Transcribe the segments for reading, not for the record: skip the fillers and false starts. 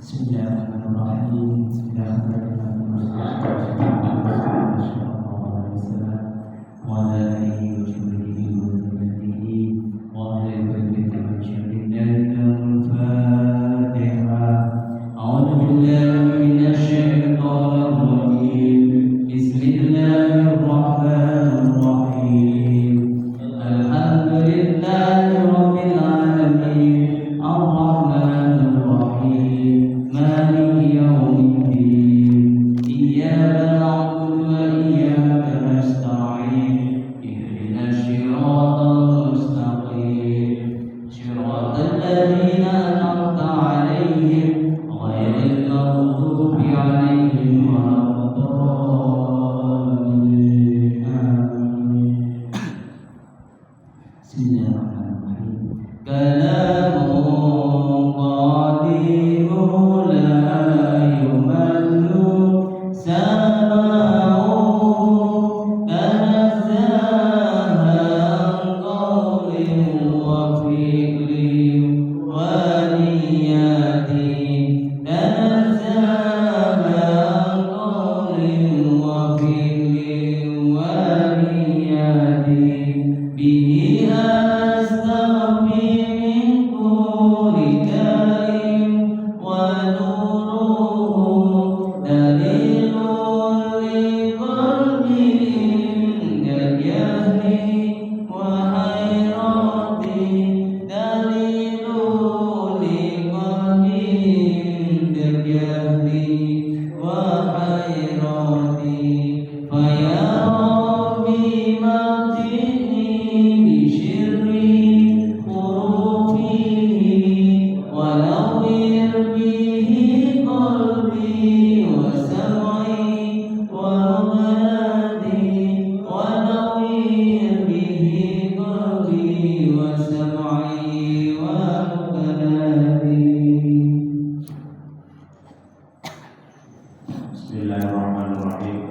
Bismillahirrahmanirrahim. Bismillahirrahmanirrahim.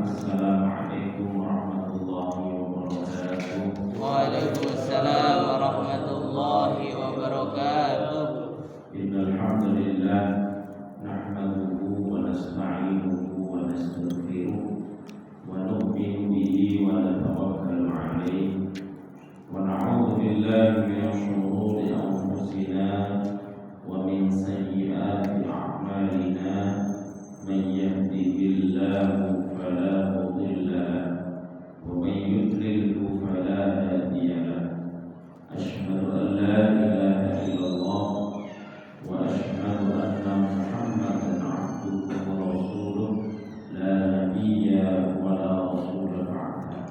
Assalamualaikum warahmatullahi wabarakatuh. Waalaikumsalam warahmatullahi wabarakatuh. Innal hamdalillah nahmaduhu wa nasta'inuhu wa nastaghfiruh wa nu'minu bihi wa natawakkalu 'alaihi wa na'udzu billahi min shururi anfusina wa min sayyiati a'malina. من يهده الله فلا مضل له ومن يضلل فلا هادي له أشهد أن لا إله إلا الله وأشهد أن محمدا عبده ورسوله لا نبي ولا رسول بعده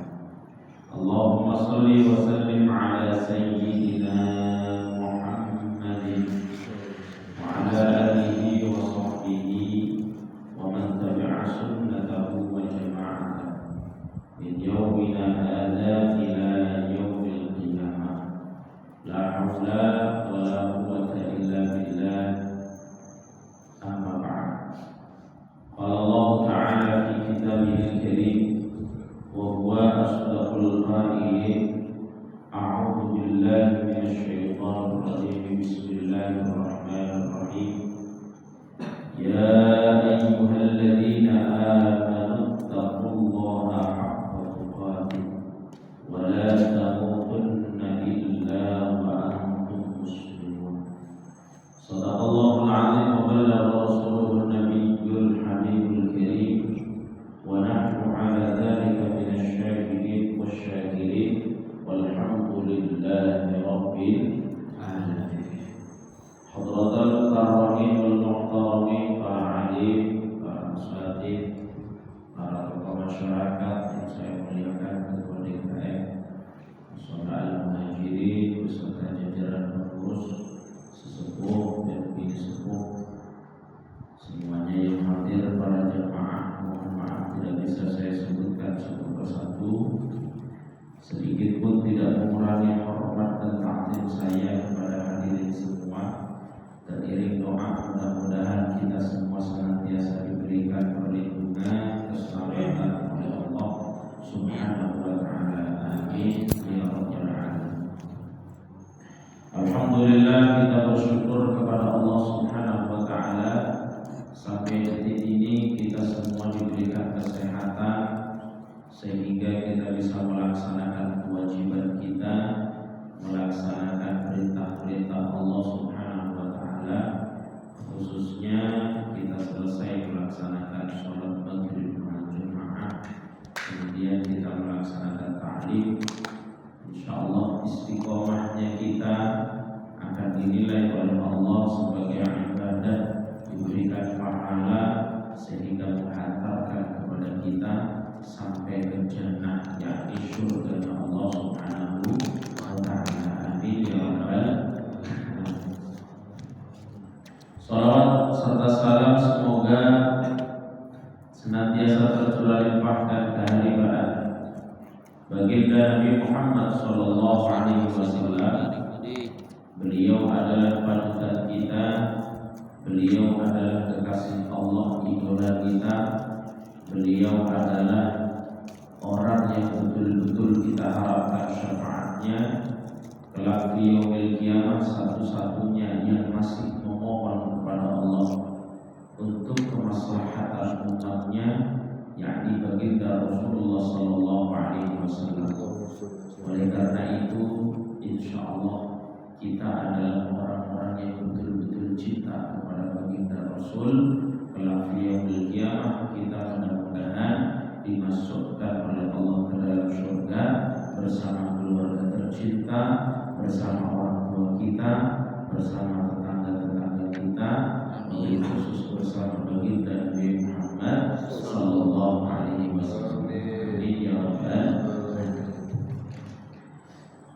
اللهم صل وسلم على سيدنا محمد وعلى آله وصحبه ومن تبع سنته وجماعته من يومنا هذا إلى يوم القيامة لا حول ولا قوة إلا بالله أما بعد قال الله تعالى في كتابه الكريم وهو أصدق القائلين أعوذ بالله من الشيطان الرجيم بسم الله الرحمن الرحيم يا أيها الذين آمنوا اتقوا الله حق تقاته ولا تموتن إلا وأنتم مسلمون صدق الله العظيم وبلغ رسوله النبي الحبيب الكريم ونحن على ذلك من الشاهدين والشاكرين والحمد لله رب العالمين. حضرة الكرامين والمحترمين para alim, para muslatid, para tokoh masyarakat yang saya muliakan, ketua DKM, Mushola Al-Muhajirin beserta jajaran pengurus, sesepuh dan bini sepuh, semuanya yang hadir, para jamaah, mohon maaf tidak bisa saya sebutkan satu persatu, sedikit pun tidak mengurangi hormat dan takdim saya kepada hadirin semua. Teriring doa mudah-mudahan kita semua senantiasa diberikan perlindungan keselamatan oleh Allah Subhanahu wa taala. Amin ya rabbal alamin. Alhamdulillah, kita bersyukur kepada Allah Subhanahu wa taala khususnya kita selesai melaksanakan sholat maghrib berjamaah, kemudian kita melaksanakan ta'lim. Insyaallah istiqomahnya kita akan dinilai oleh Allah sebagai ibadah, diberikan pahala sehingga menghantarkan kepada kita sampai ke jannah, yakni surga Allah Subhanahu wa ta'ala. Amin ya rabbal alamin. Salawat serta salam semoga senantiasa tercurah limpahkan kehadiran baginda Nabi Muhammad sallallahu alaihi wasallam. Beliau adalah panutan kita, beliau adalah kekasih Allah, idola kita. Beliau adalah orang yang betul-betul kita harapkan syafaatnya kelak di yaumil qiyamah, satu-satunya yang masih memohon kepada Allah untuk kemaslahatan umatnya, yakni baginda Rasulullah sallallahu alaihi wasallam. Oleh karena itu, insyaallah kita adalah orang-orang yang betul-betul cinta kepada baginda Rasul. Kelak di yaumil qiyamah kita mudah-mudahan dimasukkan oleh Allah ke dalam surga bersama keluarga tercinta, bersama orang tua kita, bersama tetangga-tetangga kita, wabil khusus bersama baginda Nabi Muhammad sallallahu alaihi wasallam. Ya Rabbal alamin.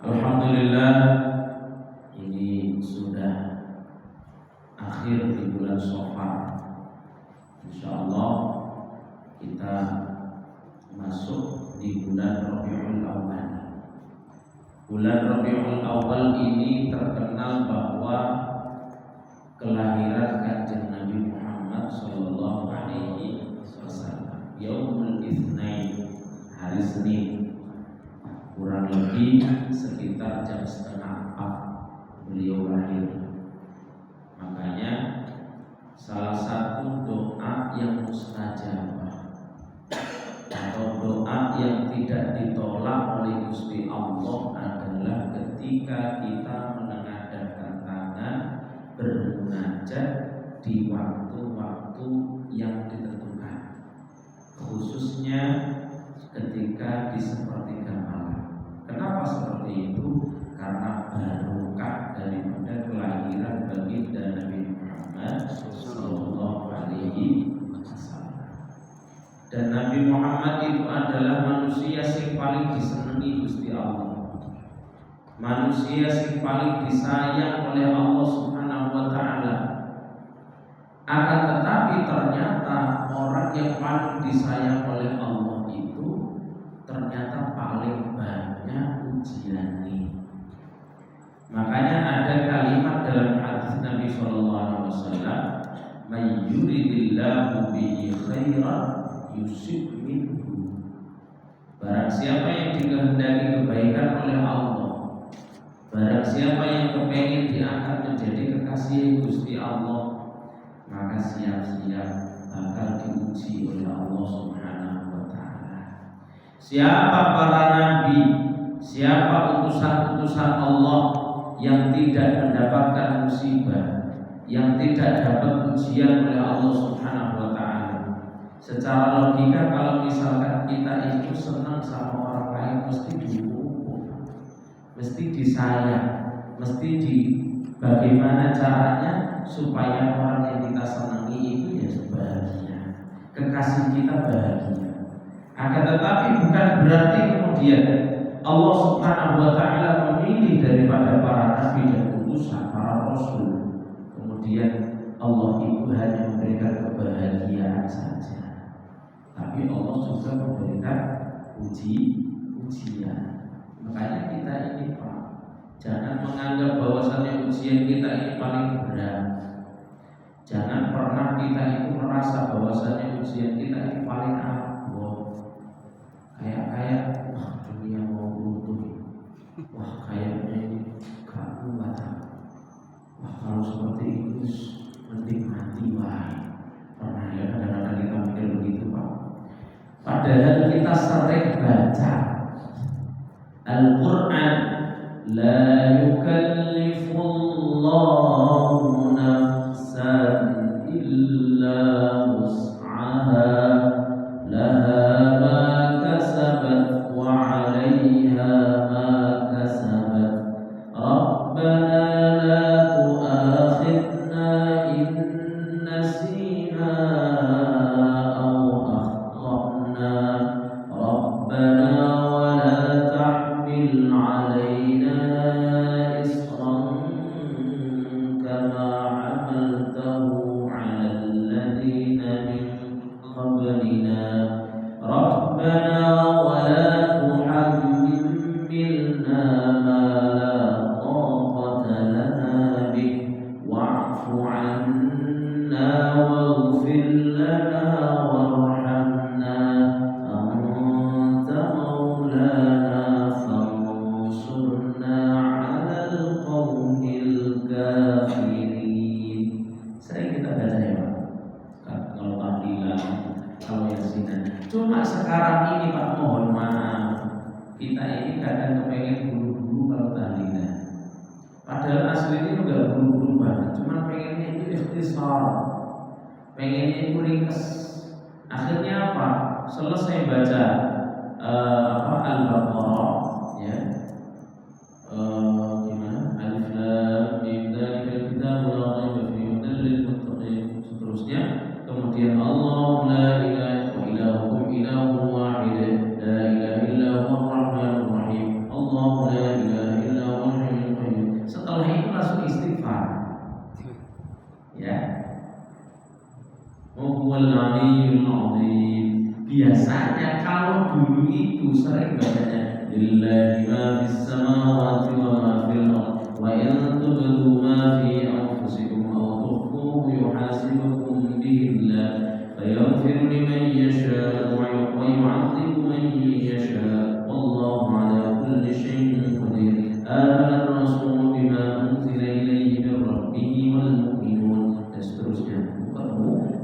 Alhamdulillah, ini sudah akhir di bulan Shawwal. Insyaallah kita masuk di bulan Rabiul Awal. Bulan Rabiul Awal ini terkenal bahwa kelahiran Kanjeng Nabi Muhammad sallallahu alaihi wasallam. Yaumul Itsnain, hari Senin, kurang lebih sekitar jam 3:30 beliau lahir. Makanya salah satu doa yang mustajabah atau doa yang tidak ditolak oleh Gusti Allah adalah ketika kita menengadahkan tangan bermunajat di waktu-waktu yang ditentukan, khususnya ketika di sepertiga malam. Kenapa seperti itu? Karena barokah daripada kelahiran baginda Nabi Muhammad sallallahu alaihi wasallam. Dan Nabi Muhammad itu adalah manusia yang paling disenangi Gusti Allah, manusia yang paling disayang oleh Allah Subhanahu wa ta'ala. Akan tetapi ternyata orang yang paling disayang oleh Allah itu ternyata paling banyak ujiannya. Makanya ada kalimat dalam hadis Nabi sallallahu alaihi wasallam, "May yuridillahu bihi khairan yusib minhu." Barang siapa yang dikehendaki kebaikan oleh Allah, barang siapa yang kepengin diangkat menjadi kekasih Gusti Allah, maka siap-siap bakal diuji oleh Allah Subhanahu wa ta'ala. Siapa para nabi, siapa utusan-utusan Allah yang tidak mendapatkan musibah, yang tidak dapat ujian oleh Allah Subhanahu wa ta'ala. Secara logika kalau misalkan kita itu senang sama orang lain, mesti didukung, mesti disayang, mesti bagaimana caranya supaya orang yang kita senangi itu ya bahagia, kekasih kita bahagia. Akan tetapi bukan berarti kemudian Allah Subhanahu wa ta'ala memilih daripada para nabi dan utusan, para rasul, kemudian Allah itu hanya memberikan kebahagiaan saja, tapi Allah juga memberikan ujian. Makanya kita ini Pak, jangan menganggap bahwasannya ujian kita ini paling berat. Jangan pernah kita itu merasa bahwasannya ujian kita ini paling abot. Kayak wah dunia mau runtuh, wah kayaknya ini gak kuat. Wah kalau seperti itu mending mati wah. Pernah ya kadang-kadang kita mikir begitu Pak. Padahal kita sering baca Al-Quran, la yukallifullahu nafsan إن نسينا أو أخطأنا ربنا ولا تحمل علينا إصرا كما حملته على الذين من قبلنا ربنا ولا تحملنا ما لا طاقة لنا به واعف عنا واغفر لنا وارحمنا أنت مولانا فانصرنا على القوم الكافرين. Sering kita baca ya Pak, kalau tahlilan, kalau yasinan. Cuma sekarang ini Pak, mohon maaf, kita ini kadang kepengen buru-buru kalau tahlilan. Padahal aslinya udah buru-buru banget, cuma pengennya itu ikhtisar, pengennya itu ringkas. Akhirnya apa? Selesai baca Al-Baqarah, ya, gimana? Alif Lam Mim Dzalikal Kitabu La Raiba Fihi Hudan lil Muttaqin. Seterusnya, kemudian Allah la ilaha wa ilahukum ilahun wahid la ilaha illa huwar rahmanur rahim. Allah la ilaha illa huwal hayyul qayyum. Setelah itu langsung istighfar. Ya. Huwal aliyyul azim. Biasanya kalau dulu itu sering bacanya lillahi ma fis samawati wa ma fil ardh wa in tubdu ma fi anfusikum aw tukhfuhu yuhasibukum bihi Allah fayaghfiru liman yasha wa yu'adhibu man yasha wallahu ala kulli shay'in qadir. Amana ar-rasulu bima unzila ilayhi min rabbih wal mu'minun. Dan seterusnya,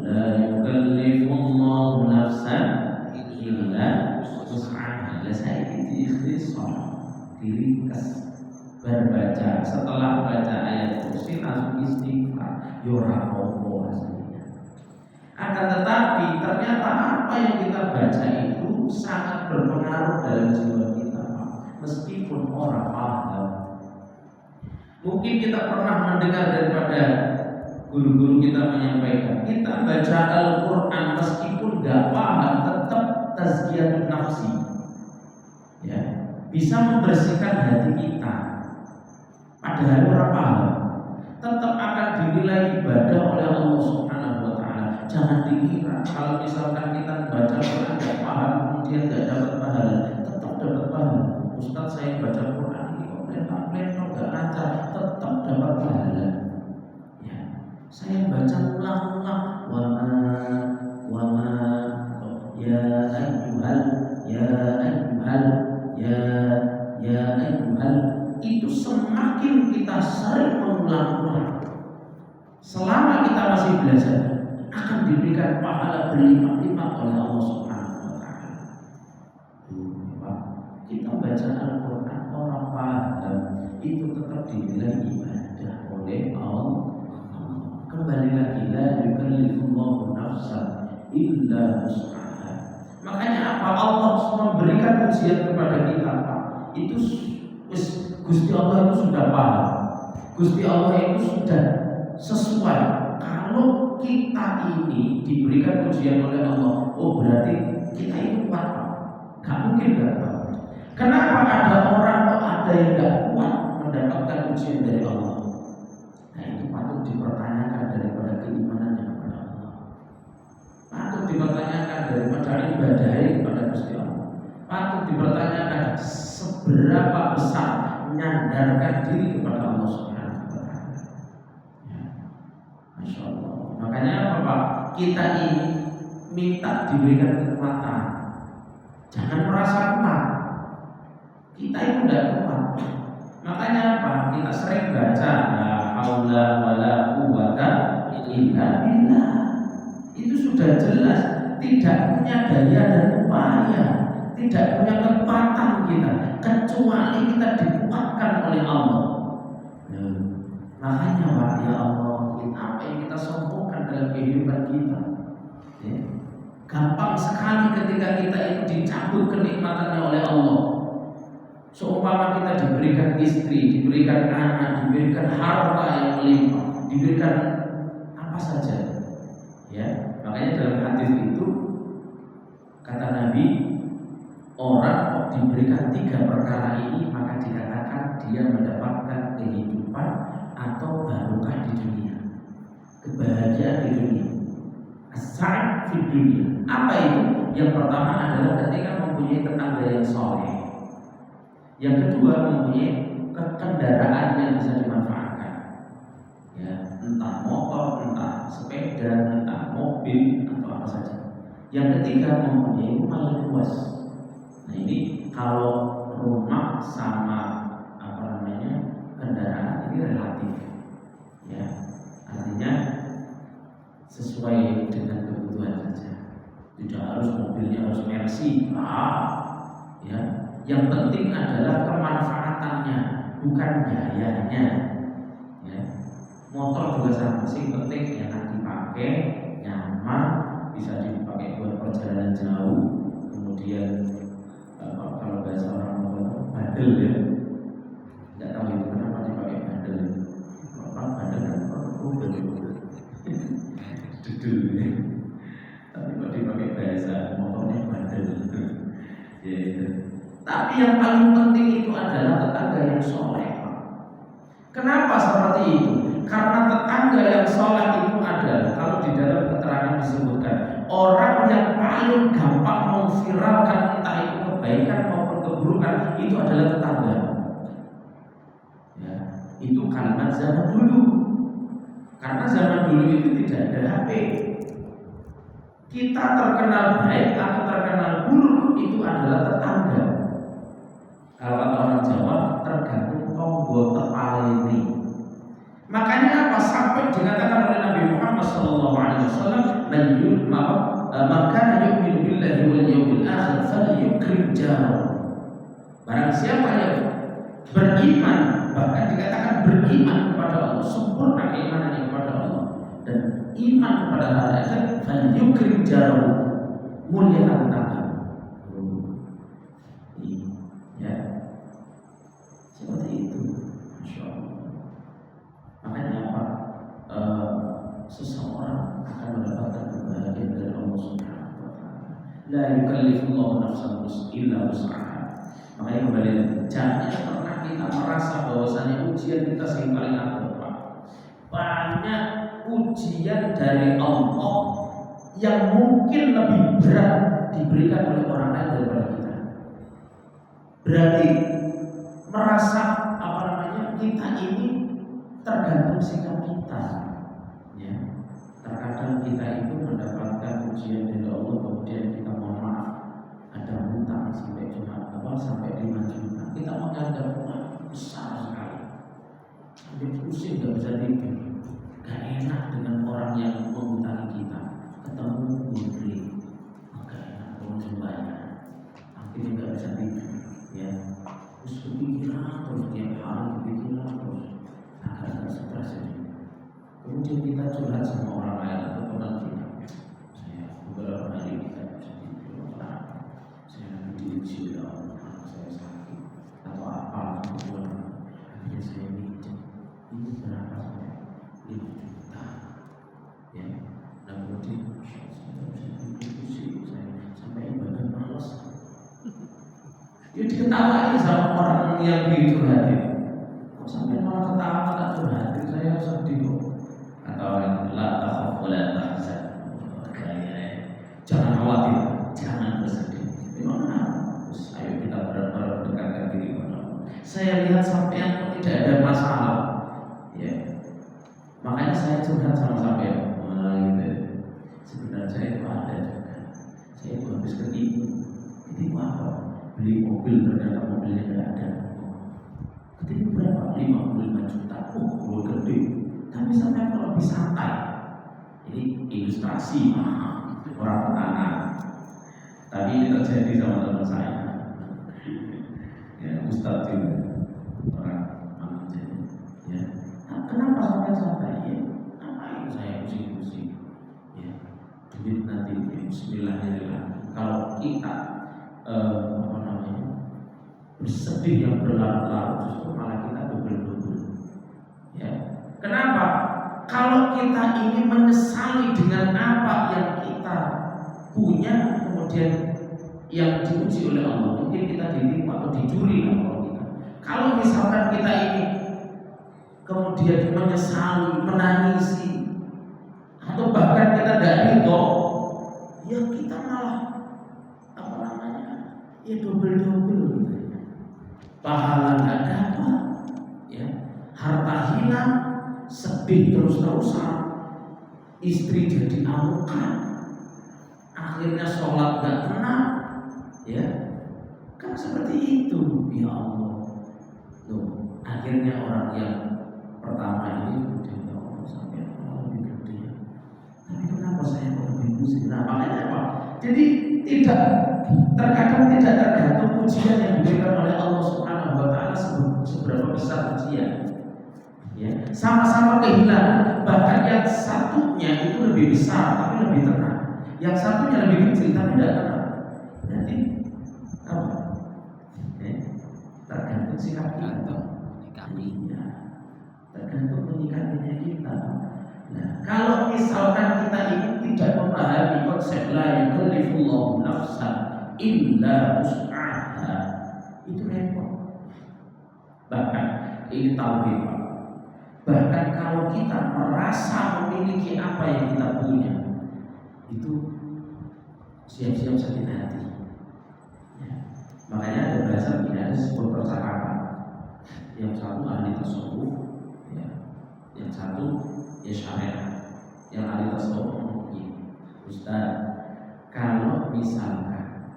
la yukallifu Allahu nafsan illa wus'aha. Saya itu ikhtisar, diringkas. Berbaca, setelah baca ayat kursi langsung istighfar. Yora opo aslinya. Akan tetapi ternyata apa yang kita baca itu sangat berpengaruh dalam jiwa kita, meskipun orang paham. Mungkin kita pernah mendengar daripada guru-guru kita menyampaikan, kita baca Al-Quran meskipun gak paham tetap tazkiyatun nafsi, ya, bisa membersihkan hati kita. Padahal orang paham, tetap akan dinilai ibadah oleh Allah Subhanahu wa Ta'ala. Jangan dikira kalau misalkan kita baca Quran gak paham kemudian gak dapat pahala. Tetap dapat pahala. Ustaz, saya baca Quran ini kok lempar-lempar gak lancar, tetap dapat pahala. Saya baca ulang-ulang wama ya ayyuhal itu semakin kita sering mengulang-ulang, selama kita masih belajar akan diberikan pahala berlipat-lipat oleh Allah Subhanahu wa Ta'ala. Kita baca Al-Quran orang paham itu tetap dinilai ibadah oleh Allah. Kembali lagi, la yukallifullahu nafsan illa wus'aha. Makanya apa? Allah memberikan ujian kepada kita, Pak. Itu Gusti Allah itu sudah paham. Gusti Allah itu sudah sesuai. Kalau kita ini diberikan ujian oleh Allah, oh berarti kita itu kuat, Pak. Gak mungkin gak kuat. Kenapa ada orang kok ada yang gak kuat mendapatkan ujian dari Allah? Nah, itu patut dipertanyakan daripada keimanannya kepada Allah. Patut dipertanyakan daripada ibadahnya kepada Gusti Allah. Patut dipertanyakan seberapa besar menyandarkan diri kepada Allah Subhanahu wa Ta'ala. Ya. Masya Allah. Makanya apa Pak? Kita ini minta diberikan kekuatan. Jangan merasa kuat. Kita itu tidak kuat. Makanya apa? Kita sering baca la haula wala quwwata illa billah. Itu sudah jelas tidak punya daya dan upaya, tidak punya kekuatan kita kecuali kita dikuatkan oleh Allah. Makanya Pak, ya Allah, apa yang kita sombongkan dalam kehidupan kita, ya. Gampang sekali ketika kita itu dicabut kenikmatannya oleh Allah. Seumpama kita diberikan istri, diberikan anak, diberikan harta yang melimpah, diberikan Nabi, orang kok diberikan 3 perkara ini maka dikatakan dia mendapatkan kehidupan atau barokah di dunia, kebahagiaan di dunia, as-sa'ad di dunia. Apa itu? Yang pertama adalah ketika mempunyai tetangga yang soleh. Yang kedua mempunyai kendaraan yang bisa dimanfaatkan, ya, entah motor, entah sepeda, entah mobil atau apa saja. Yang ketiga mempunyai rumah yang luas. Nah ini kalau rumah sama kendaraan ini relatif, ya, artinya sesuai dengan kebutuhan saja. Tidak harus mobilnya harus Mercy, ya. Yang penting adalah kemanfaatannya, bukan gayanya, ya. Motor juga sama sih, penting enak dipakai, nyaman, bisa dipakai buat perjalanan jauh. Kemudian kalau bahasa orang Jawa bandel, ya, nggak tahu itu kenapa dipakai bandel. Kalau bandel kan dudul, ya. Tapi kalau dipakai bahasa motornya bandel, ya itu. Tapi yang paling penting itu adalah tetangga yang soleh. Kenapa seperti itu? Karena tetangga yang soleh itu adalah, kalau di dalam keterangan disebutkan, orang yang paling gampang memviralkan entah itu kebaikan maupun keburukan itu adalah tetangga. Ya, itu kalimat zaman dulu. Karena zaman dulu itu tidak ada HP. Kita terkenal baik atau terkenal buruk itu adalah tetangga. Kalau orang Jawa tergantung tonggo tepalene. Makanya apa? Sampai dikatakan oleh Nabi Muhammad SAW, maka yu'minu billahi wal yawmil akhir falyukrim jarahu. Barang siapa yang beriman, bahkan dikatakan beriman kepada Allah, sempurna keimanannya kepada Allah dan iman kepada hari akhir, falyukrim jarahu, muliakan tetangga. Ya, seperti itu, Masya Allah. Makanya apa? Seseorang akan mendapatkan kebahagiaan dari Allah Subhanahu wa Ta'ala. La yukallifullahu nafsan illa wus'aha. Makanya kembali lagi, jangan pernah kita merasa bahwasanya ujian kita yang paling apa. Banyak ujian dari Allah yang mungkin lebih berat diberikan oleh orang lain daripada kita. Berarti merasa kita ini tergantung sikap kita, ya. Terkadang kita itu mendapatkan ujian dari Allah, kemudian kita mohon maaf ada hutang sampai 5 juta, kita menganggap besar sekali, sampai pusing nggak bisa tidur, gak enak dengan orang yang menghutangi kita, ketemu menteri, gak enak orang semuanya, akhirnya nggak bisa tidur, ya. Terus kepikiran terus tiap hari, kepikiran terus agak stres ini. Kemudian kita curhat sama orang lain atau teman kita, saya beberapa hari kita bisa tidur, saya diuji oleh Allah, saya sakit atau apa, kemudian akhirnya saya mikir ini berapa saya 5 juta, ya. Dan kemudian saya bisa tidur, saya sampai ibadah malas. Ya diketawain sama orang yang dicurhati. Kok sampai malah ketawa tak curhati, saya sedih kok. Kata orang, la takhaf wa la tahzan. Jangan khawatir, jangan bersedih. Gimana? Terus ayo kita benar-benar dekatkan diri kepada Allah. Saya lihat sampean kok tidak ada masalah, ya. Makanya saya curhat sama sampean. Gitu. Sebenarnya saya itu ada juga. Saya itu habis ketipu. Ketipu apa? Beli mobil, ternyata mobilnya tidak ada. Ketipu berapa? 55 juta. Oh, gede. Tapi sampai kalau lebih santai. Ini ilustrasi, orang tenangan. Tapi ini terjadi sama teman saya. Ya, Ustadz juga orang manusia. Ya. Nah, kenapa sampai santai? Ya, ngapain saya pusing-pusing? Ya, duit nanti Bismillahirrahmanirrahim. Kalau kita bersedih yang berlarut-larut, justru malah kita double-double. Ya. Kenapa? Kalau kita ingin menyesali dengan apa yang kita punya, kemudian yang diuji oleh Allah, mungkin kita ditipu atau dicuri Allah kita. Kalau misalkan kita ini kemudian menyesali, menangisi, atau bahkan kita tidak ridho, ya kita malah apa namanya, ya double gitu. Pahala nggak dapat, ya harta hilang, sedih terus-terusan, istri jadi amukan, akhirnya sholat nggak tenang, ya kan seperti itu. Ya Allah, tuh akhirnya orang yang pertama ini kemudian ya Allah sampai lebih gede, tapi kenapa saya kok lebih pusing? Nah makanya apa? Jadi terkadang tidak tergantung ujian yang diberikan oleh Allah Subhanahu Wa Taala seberapa besar ujian. Ya, sama-sama kehilangan, bahkan yang satunya itu lebih besar tapi lebih tenang, yang satunya lebih kecil tapi tidak tenang. Berarti apa? Tergantung sikap kita, tergantung menyikapinya kita. Nah, kalau misalkan kita ini tidak memahami konsep la yukallifullahu nafsan illa wus'aha, itu repot. Bahkan ini tauhid. Bahkan kalau kita merasa memiliki apa yang kita punya, itu siap-siap sakit hati. Ya. Makanya ada bahasa begini, ada sebuah percakapan. Yang satu ahli tasawuf, ya. Yang satu ya syariat. Yang ahli tasawuf mungkin, Ustaz, kalau misalkan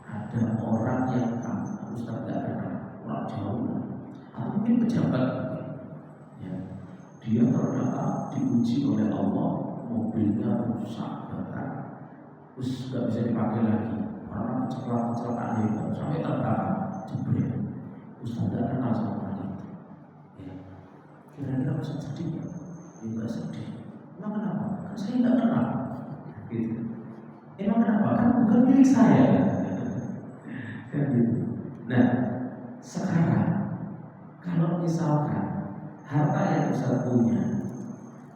ada orang yang Ustaz tidak kenal, orang jauh, atau mungkin pejabat, dia ternyata diuji oleh Allah, mobilnya rusak berat, terus nggak bisa dipakai lagi karena kecelakaan hebat sampai terbakar, jebret. Ustaz nggak kenal sama orang itu. Ya. Kira-kira Ustaz sedih ya? Ya nggak sedih. Emang kenapa? Kan saya nggak kenal. Gitu. Emang kenapa? Kan bukan milik saya. Kan gitu. Nah, sekarang kalau misalkan harta yang Ustaz punya,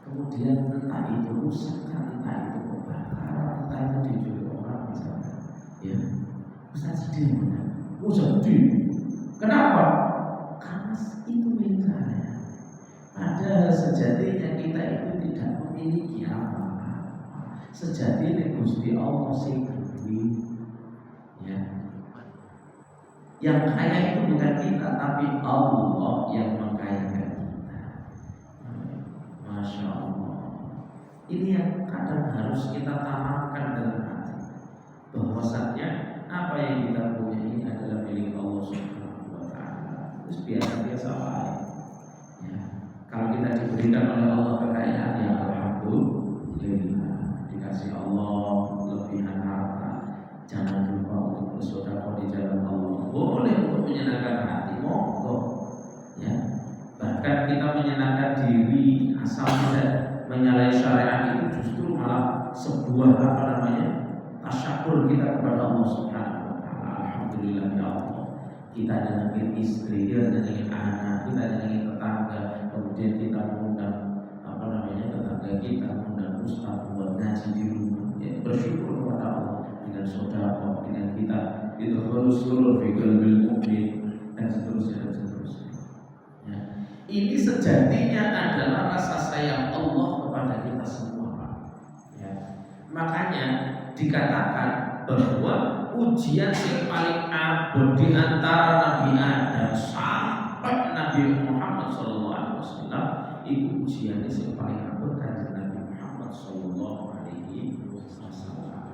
kemudian entah itu rusak, entah itu kebakaran, entah itu dicuri orang misalnya, ya Ustaz sedih benar. Sedih. Kenapa? Karena itu milik saya. Padahal sejatinya kita itu tidak memiliki apa-apa. Sejatinya Gusti Allah sing duwe. Ya. Yang kaya itu bukan kita, tapi Allah yang mengkayakan. Masya Allah. Ini yang kadang harus kita tanamkan dalam hati, bahwasanya apa yang kita punya ini adalah milik Allah Subhanahu Wa Taala. Terus biasa-biasa aja. Ya. Kalau kita diberikan oleh Allah kekayaan, ya alhamdulillah. Dikasih Allah lebihan harta, jangan lupa untuk bersedekah di jalan Allah. Boleh untuk menyenangkan hati, monggo. Ya. Bahkan kita menyenangkan diri asal tidak menyalahi syariat itu justru malah sebuah apa namanya tasyakur kita kepada Allah Subhanahu Wa Taala. Alhamdulillah ya Allah, kita nyenengin istri, kita nyenengin anak, kita nyenengin tetangga, kemudian kita mengundang apa namanya tetangga kita, mengundang ustaz buat ngaji di rumah. Ya, bersyukur kepada Allah dengan sedekah, dengan kita itu harus seluruh fikul bil mukmin dan seterusnya. Ini sejatinya adalah rasa sayang Allah kepada kita semua. Ya. Makanya dikatakan bahwa ujian yang paling abad di antara Nabi Adam sampai Nabi Muhammad SAW itu ujian yang paling abad kan Nabi Muhammad SAW.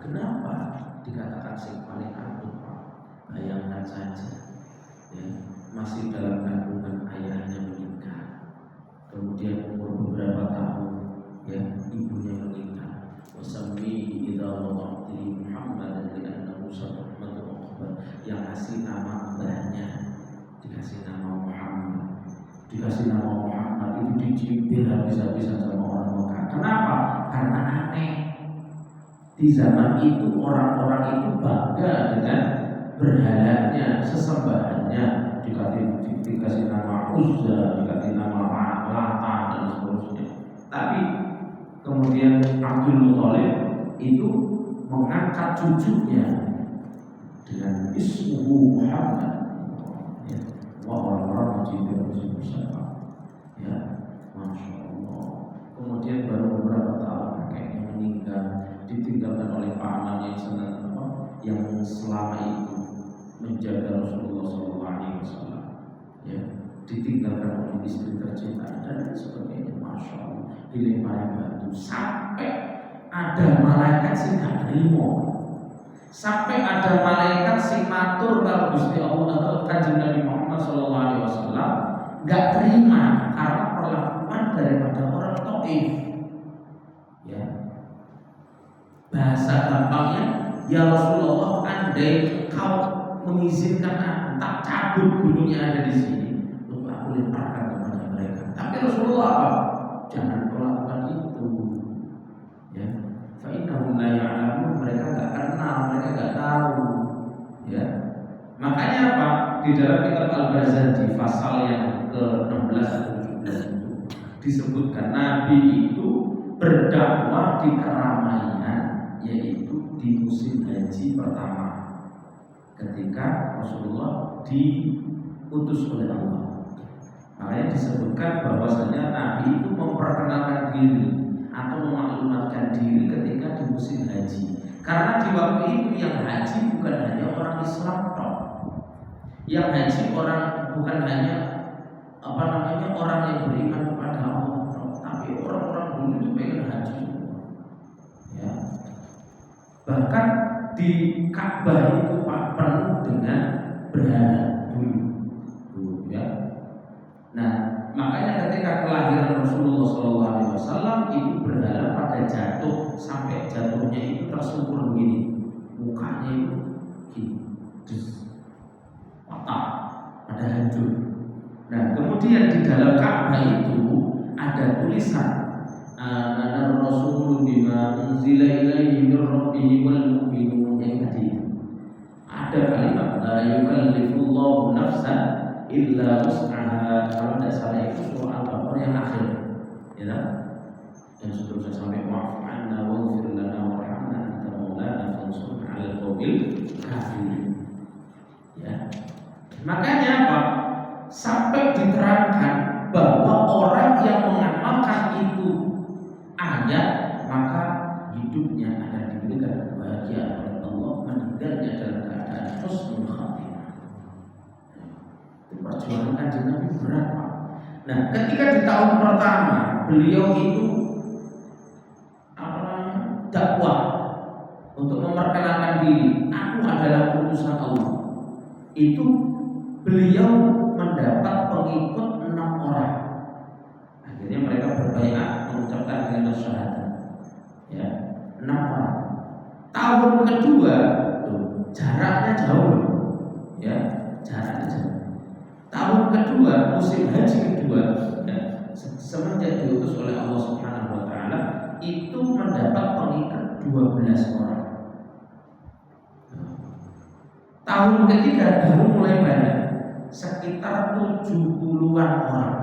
Kenapa dikatakan yang paling abad? Bayangkan saja, ya, masih dalam kandungan ayahnya meninggal, kemudian umur beberapa tahun, ya, ibunya meninggal. Wasami idza wada'ti Muhammad dan annahu Muhammad, yang kasih nama mbahnya dikasih nama Muhammad, itu dicibir habis-habisan sama orang Mekah. Kenapa? Karena aneh. Di zaman itu orang-orang itu bangga dengan berhalanya, sesembahannya, dikasih nama Uzza, dikasih nama Lata dan seterusnya. Tapi kemudian Abdul Muthalib itu mengangkat cucunya dengan ismuhu Muhammad. Ya, orang-orang mencintai Rasulullah siapa? Ya, masya Allah. Kemudian baru beberapa tahun kakeknya meninggal, ditinggalkan oleh paman yang senang yang selama itu menjaga Rasulullah SAW. Ya, ditinggalkan oleh istri tercinta dan sebagainya. Masya Allah, dilempari batu sampai ada malaikat sing gak terima, sampai ada malaikat sing matur kalau Gusti Allah atau Kanjeng Nabi Muhammad SAW gak terima karena perlakuan daripada orang Taif. Ya, bahasa gampangnya, ya Rasulullah, andai kau mengizinkan aku tak cabut gunung yang ada di sini untuk aku lemparkan kepada mereka. Tapi Rasulullah apa? Jangan kau lakukan itu. Ya, fa innahum la ya'lamun, mereka enggak kenal, mereka enggak tahu. Ya. Makanya apa? Di dalam kitab Al-Barzanji pasal yang ke-16 atau 17 itu disebutkan Nabi itu berdakwah di keramaian, yaitu di musim haji pertama ketika Rasulullah diutus oleh Allah. Makanya disebutkan bahwasanya Nabi itu memperkenalkan diri atau memaklumatkan diri ketika di musim haji. Karena di waktu itu yang haji bukan hanya orang Islam toh. Yang haji orang bukan hanya orang yang beriman kepada Allah toh, tapi orang-orang dulu itu pengen haji. Ya. Bahkan di Ka'bah itu penuh dengan berhala dulu, ya. Nah, makanya ketika kelahiran Rasulullah SAW itu berhala pada jatuh, sampai jatuhnya itu tersungkur begini, mukanya itu gini, patah, pada hancur. Nah, kemudian di dalam Ka'bah itu ada tulisan Ana Rasulullah bima unzila ilaihi min rabbih wal mu'minun, yang tadi ada kalimat la yukallifullahu nafsan illa wus'aha. Kalau tidak salah itu surah Al-Baqarah yang akhir, ya, dan seterusnya sampai wa'fu 'anna waghfir lana warhamna anta maulana fansurna 'alal qawmil kafirin. Ya. Makanya apa? Sampai diterangkan bahwa orang yang mengamalkan itu ayat, maka hidupnya akan diberikan kebahagiaan oleh Allah, meninggalnya dalam keadaan husnul khatimah. Perjuangan Kanjeng Nabi berat, Pak. Nah, ketika di tahun pertama beliau itu dakwah untuk memperkenalkan diri, aku adalah utusan Allah. Itu beliau mendapat pengikut 6 orang. Akhirnya mereka berbaiat mengucapkan kalimat syahadat. Ya, 6 orang. Tahun kedua, jaraknya jauh, ya, jaraknya jauh. Tahun kedua, musim haji kedua, ya, semenjak diutus oleh Allah Subhanahu Wa Taala, itu mendapat pengikut 12 orang. Tahun ketiga baru mulai banyak, sekitar 70-an orang.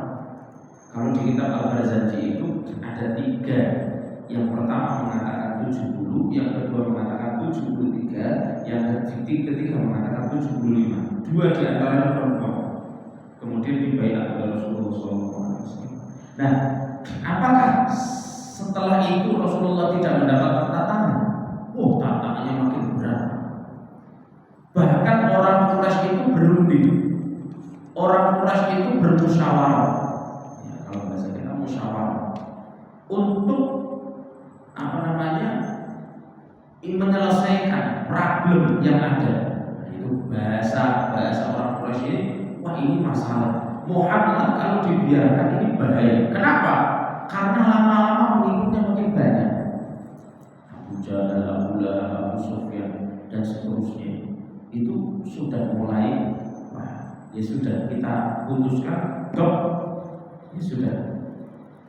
Kalau di kitab Al-Barzanji itu ada 3. Yang pertama mengatakan 70, yang kedua mengatakan 73, yang ketiga mengatakan 75. 2 di antaranya perempuan. Kemudian dibaiat oleh Rasulullah SAW. Nah, apakah setelah itu Rasulullah tidak mendapatkan tantangan? Oh, tantangannya makin berat. Bahkan orang Quraisy itu berunding. Orang Quraisy itu bermusyawarah. Ya, kalau bahasa kita musyawarah untuk menyelesaikan problem yang ada. Nah, itu bahasa orang Quraisy ini, wah ini masalah. Muhammad kalau dibiarkan ini bahaya. Kenapa? Karena lama-lama pengikutnya makin banyak. Abu Jahal, Abu Lahab, Abu Sufyan dan seterusnya. Itu sudah mulai, ya sudah kita putuskan, ya sudah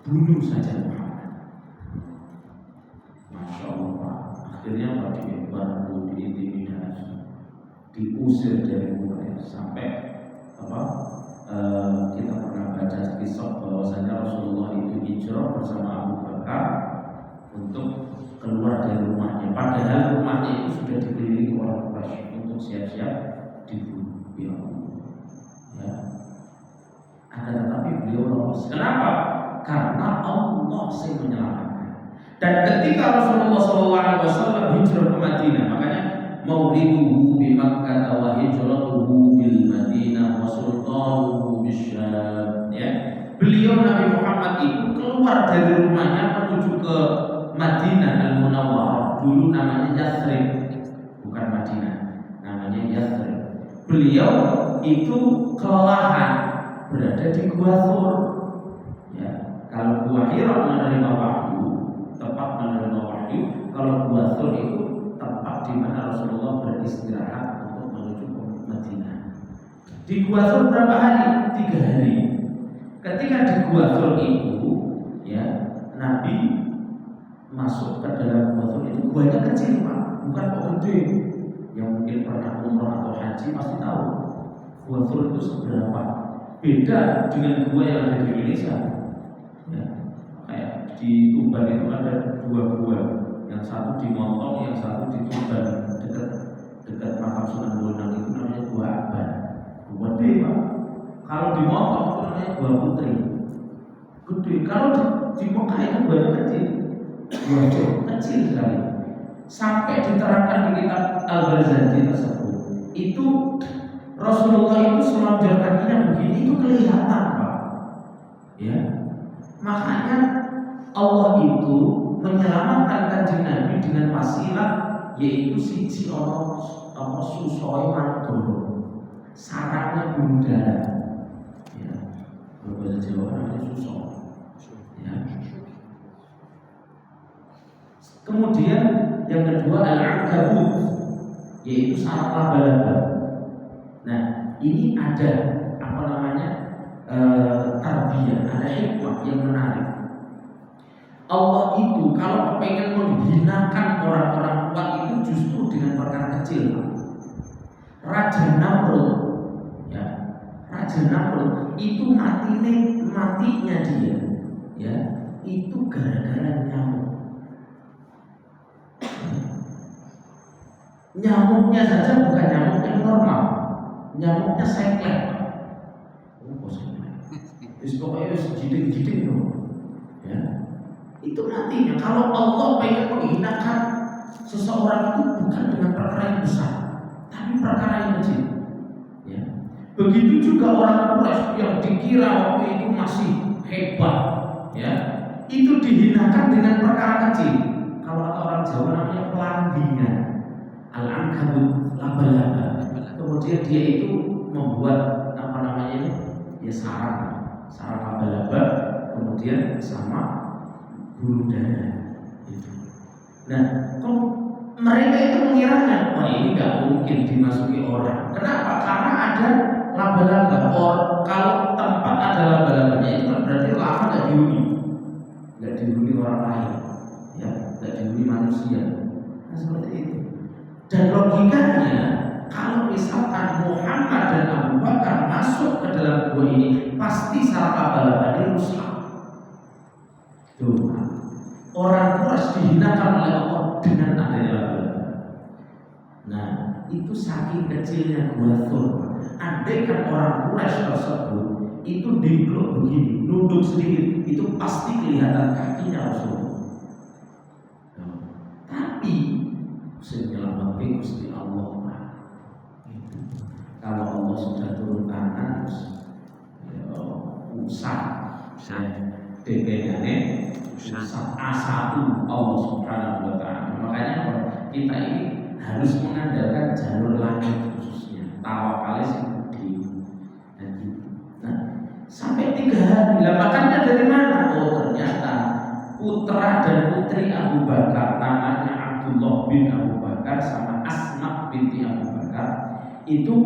bunuh saja Muhammad. Masya Allah, Pak. Akhirnya Pak baru diintimidasi, diusir dari Quraisy sampai kita pernah baca kisah bahwasanya Rasulullah itu hijrah bersama Abu Bakar untuk keluar dari rumahnya. Padahal rumahnya itu sudah dikelilingi orang Quraisy untuk siap-siap dibunuh. Ya. Akan tetapi beliau lolos. Kenapa? Karena Allah yang menyelamatkan. Dan ketika Rasulullah SAW hijrah ke Madinah, makanya mauliduhu bi Makkah wa hijratuhu bil Madinah wa sultanuhu bisyam. Ya. Beliau Nabi Muhammad itu keluar dari rumahnya menuju ke Madinah Al-Munawwarah, dulu namanya Yathrib, bukan Madinah, namanya Yathrib. Beliau itu kelelahan berada di Gua Thur. Ya, kalau Gua Hira menerima wahyu, tempat menerima wahyu. Kalau Gua Thur itu tempat di mana Rasulullah beristirahat untuk menuju ke Madinah. Di Gua Thur berapa hari? 3 hari. Ketika di Gua Thur itu, ya, Nabi masuk ke dalam Gua Thur itu. Guanya kecil, Pak, bukan kok gede. Yang mungkin pernah umrah atau haji pasti tahu Gua Thur itu seberapa. Beda dengan gua yang ada di Indonesia. Ya, kayak di Tuban itu ada 2 gua, yang satu di Montong, yang satu di Tuban, dekat makam Sunan Bonang, itu namanya Gua Aban. Gua gede, Pak. Kalau di Montong itu namanya Gua Putri, gede. Kalau di Mekah itu guanya kecil, gua kecil sekali. Sampai diterangkan di kitab Al-Ghazali tersebut, itu Rasulullah itu selonjor kakinya begini, itu kelihatan, Pak. Ya, makanya Allah itu menyelamatkan Kanjeng Nabi dengan wasilah, yaitu siji ono susoi mandoro, sarangnya bunda. Ya, kalau bahasa Jawa namanya susoi. Ya. Kemudian yang kedua al-ankabut, yaitu sarang laba-laba. Nah, ini ada apa namanya tarbiyah, ada hikmah yang menarik. Allah itu kalau pengen menghinakan orang-orang kuat itu justru dengan perkara kecil. Raja Namrud, ya, Raja Namrud itu matinya dia, ya, itu gara-gara nyamuk. Nyamuknya saja bukan nyamuk yang normal. Nyamuknya sengklek. Oh, sengklek. Pokoknya gidik-gidik dong. Ya. Itu nantinya kalau Allah pengen menghinakan seseorang itu bukan dengan perkara yang besar, tapi perkara yang kecil. Ya. Begitu juga orang Quraisy yang dikira waktu itu masih hebat, ya, itu dihinakan dengan perkara kecil. Kalau kata orang Jawa namanya pelambingan, al-ankabut, laba-laba. Kemudian dia itu membuat apa namanya, ya, sarang laba-laba, kemudian sama bulu dada itu. Nah, mereka itu mengiranya, wah ini nggak mungkin dimasuki orang. Kenapa? Karena ada laba-laba. Kalau tempat ada laba-labanya itu berarti lama nggak dihuni orang lain, ya, nggak dihuni manusia. Nah, seperti itu. Dan logikanya, kalau misalkan Muhammad dan Abu Bakar masuk ke dalam gua ini, pasti sarang laba-laba ini rusak. Tuh, orang Quraisy dihinakan oleh Allah dengan adanya laba-laba. Nah, itu saking kecilnya Gua Thur. Andaikan orang Quraisy tersebut itu diblok begini, nunduk sedikit, itu pasti kelihatan kakinya Rasulullah. Nah, tapi menyelamatkan Gusti Allah. Kalau Allah sudah turun tangan, usah degene asatu Allah Subhanahu wa ta'ala. Makanya kita ini harus mengandalkan jalur langit khususnya tawakal sing. Nah, sampai 3 hari. Lah makannya dari mana? Oh, ternyata putra dan putri Abu Bakar, namanya Abdullah bin Abu Bakar sama Asma binti Abu Bakar, itu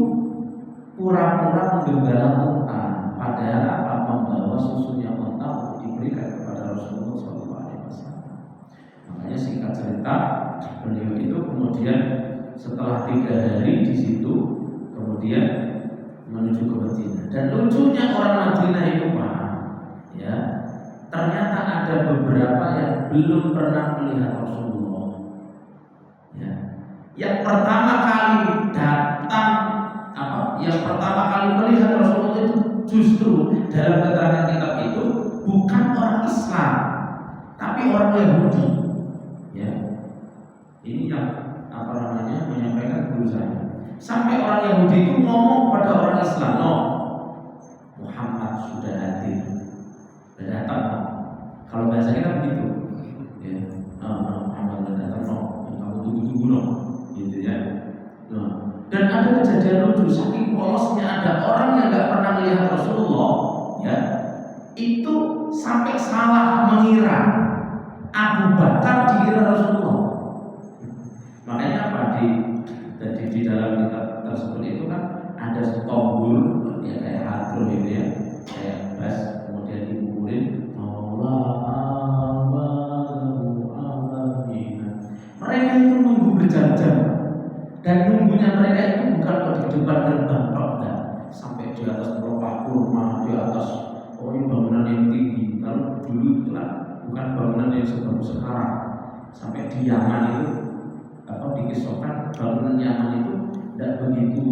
pura-pura menggembala unta, padahal apa, membawa susunya unta untuk diberikan kepada Rasulullah SAW. Makanya singkat cerita, beliau itu kemudian setelah 3 hari di situ, kemudian menuju ke Madinah. Dan lucunya orang Madinah itu, Pak, ya, ternyata ada beberapa yang belum pernah melihat Rasulullah. Ya. Yang pertama kali datang yang pertama kali melihat Rasulullah itu justru dalam keterangan kitab itu bukan orang Islam, tapi orang Yahudi. Ya, ini yang menyampaikan guru saya. Sampai orang Yahudi itu ngomong pada orang Islam, "No, Muhammad sudah hadir, sudah datang." Kalau bahasa kita begitu, ya, Muhammad sudah datang, no, kamu tunggu-tunggu, no, gitu ya. Dan ada kejadian lucu, saking polosnya ada orang yang nggak pernah melihat Rasulullah, ya, itu sampai salah mengira Abu Bakar dikira Rasulullah. Makanya apa di dalam kitab tersebut itu kan ada tombol, ya kayak hadro gitu ya, kayak bass, kemudian dipukulin mereka itu nunggu berjam-jam. Dan nunggunya mereka itu bukan di depan gerbang, enggak, sampai di atas pelepah kurma, di atas bangunan yang tinggi. Kalau dulu itu lah bukan bangunan yang sebagus sekarang. Sampai di Yaman itu dikisahkan bangunan Yaman itu tidak begitu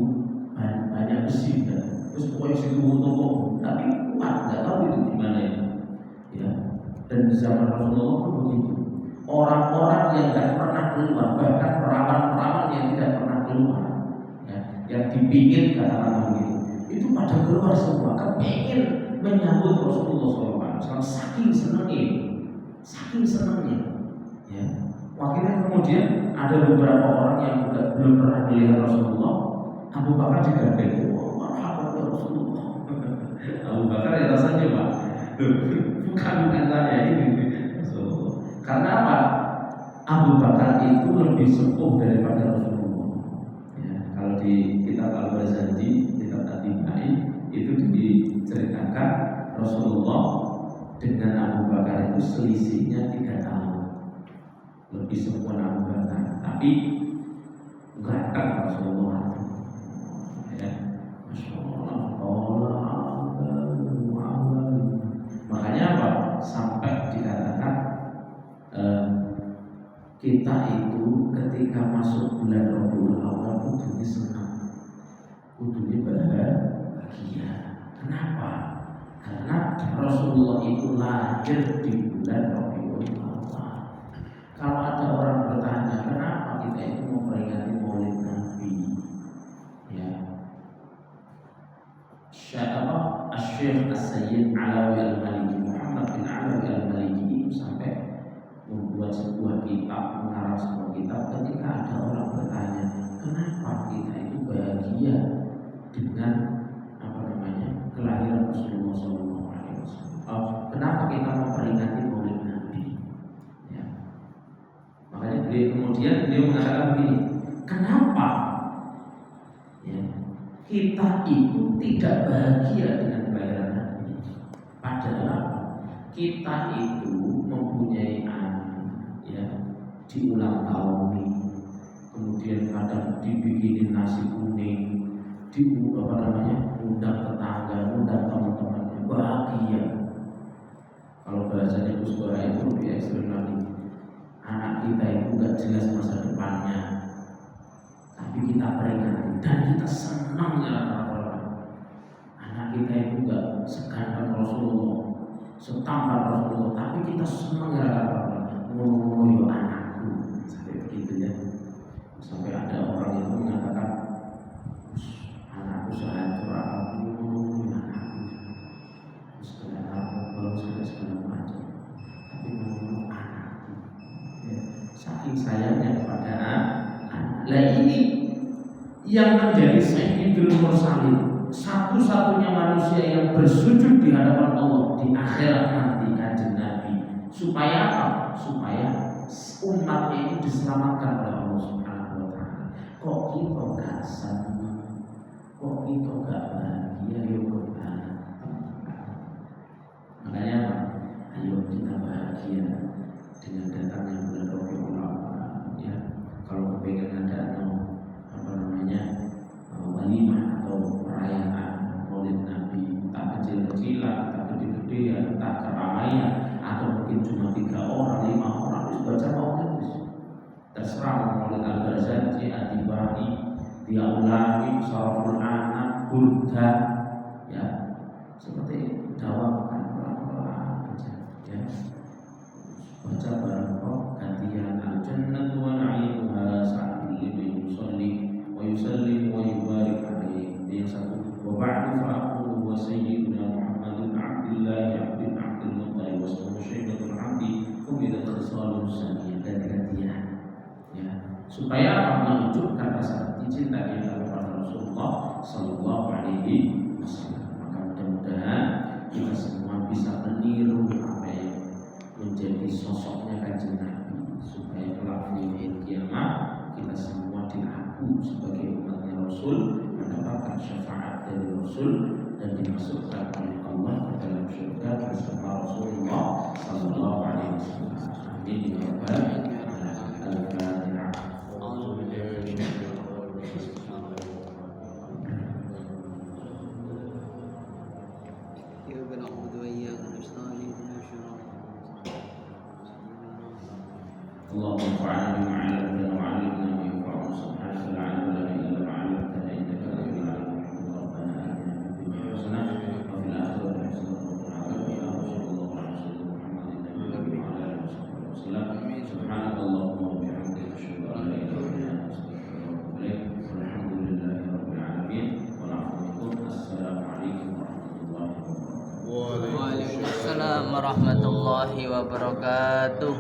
banyak besi, terus pokoknya situ toko, tapi kuat, nggak tahu itu gimana itu. Ya. Dan di zaman Rasulullah pun begitu. Orang-orang yang tidak pernah keluar, bahkan perawan-perawan yang tidak pernah keluar, ya, yang dipingin katakanlah begitu, itu pada keluar semua, kepingin menyambut Rasulullah SAW. Saking senangnya, ya. Akhirnya kemudian ada beberapa orang yang belum pernah melihat Rasulullah. Abu Bakar digandeng, marhaban ya Rasulullah. Abu Bakar ya rasanya Pak, bukan tanya ini. Karena apa? Abu Bakar itu lebih sepuh daripada Rasulullah. Ya, kalau di kitab Al-Ghazali, kitab At-Tibai itu diceritakan Rasulullah dengan Abu Bakar itu selisihnya 3 tahun. Lebih sempurna Abu Bakar, tapi ganteng Rasulullah. Ya, Masya Allah. Makanya apa? Sampai dikatakan kita itu ketika masuk bulan Rabiul Awal kudunya senang, kudunya bahagia. Kenapa? Karena Rasulullah itu lahir di bulan Rabiul Awal. Kalau ada orang bertanya kenapa kita itu memperingati Maulid Nabi, ya, Syekh As-Sayyid Alawi Al-Maliki, Muhammad bin Alawi Al-Maliki itu sampai membuat sebuah kitab, mengarang sebuah kitab. Ketika ada orang bertanya kenapa kita itu bahagia dengan kelahiran Rasulullah SAW, kenapa kita memperingati Maulid Nabi, ya. Makanya beliau mengatakan begini, kenapa, ya, kita itu tidak bahagia dengan kelahiran Nabi, padahal kita itu mempunyai diulang tahun ini, kemudian kadang dibikinin nasi kuning, undang tetangga, undang teman-temannya, bahagia. Kalau bahasanya Gus Bara itu lebih ekstrim lagi. Anak kita itu gak jelas masa depannya, tapi kita peringati dan kita senang ya orang. Anak kita itu gak seganteng Rasulullah, setampan Rasulullah, tapi kita senang ya orang. Ngomong anakku, sampai begitu ya. Sampai ada orang yang mengatakan anakku sehancur apapun, anakku segala macam, tapi ngomong anakku, ya, saking sayangnya kepada anak. Nah ini yang menjadi Sayyidul Mursalin, satu-satunya manusia yang bersujud di hadapan Allah di akhirat nanti, Kanjeng Nabi. Supaya apa? Supaya umatnya itu diselamatkan oleh Allah Subhanahu wa Ta'ala. Kok kita gak senang, kok kita gak bahagia, yuk berbahagia. Makanya apa? Ayo kita bahagia dengan datangnya bulan Rabiul Awal, ya. Kalau kepengen ada walimah atau perayaan Maulid Nabi, tak kecil-kecilan, tak gede-gedean, tak keramaian, atau mungkin cuma 3 orang, 5 orang, terus baca Maulid, Kasrah, Maulid Al-Barzanji, Ad-Dibari, Diaulami, Saraful Anak, Burda, ya, seperti dawakan pelan-pelan aja, ya. Baca bareng kok gantian al-jannatu wa na'imuha sa'atul liman yusalli wa yusallim wa yubarik alaihi. Yang satu, wa ba'du fa'aqulu wa sayyiduna Muhammadun abdillahi abdin abdil muttalib wa sallallahu syaidatul abdi kumidat khisalun saniyah, ganti-gantian, ya, supaya apa? Menunjukkan rasa cinta kita kepada Rasulullah Sallallahu Alaihi Wasallam. Maka mudah-mudahan kita semua bisa meniru apa yang menjadi sosoknya Kanjeng Nabi, supaya kelak di yaumil kiamat kita semua diaku sebagai umatnya Rasul, mendapatkan syafaat dari Rasul dan dimasukkan oleh Allah ke dalam surga bersama Rasulullah Sallallahu Alaihi Wasallam. Amin ya rabbal alamin. Al-Fatihah. اللهم انفعنا بما علمتنا وعلمنا ما ينفعنا سبحانك لا علم لنا الا ما علمتنا انك انت العليم الحكيم. ربنا اتنا في الدنيا حسنه وفي الاخره حسنه وقنا عذاب النار. وصلى الله على سيدنا محمد النبي وعلى اله وصحبه وسلم. سبحانك اللهم وبحمدك اشهد ان لا اله الا انت استغفرك واتوب اليك. والحمد لله رب العالمين. والعفو منكم. السلام عليكم ورحمه الله وبركاته. Waalaikumsalam warahmatullahi wabarakatuh.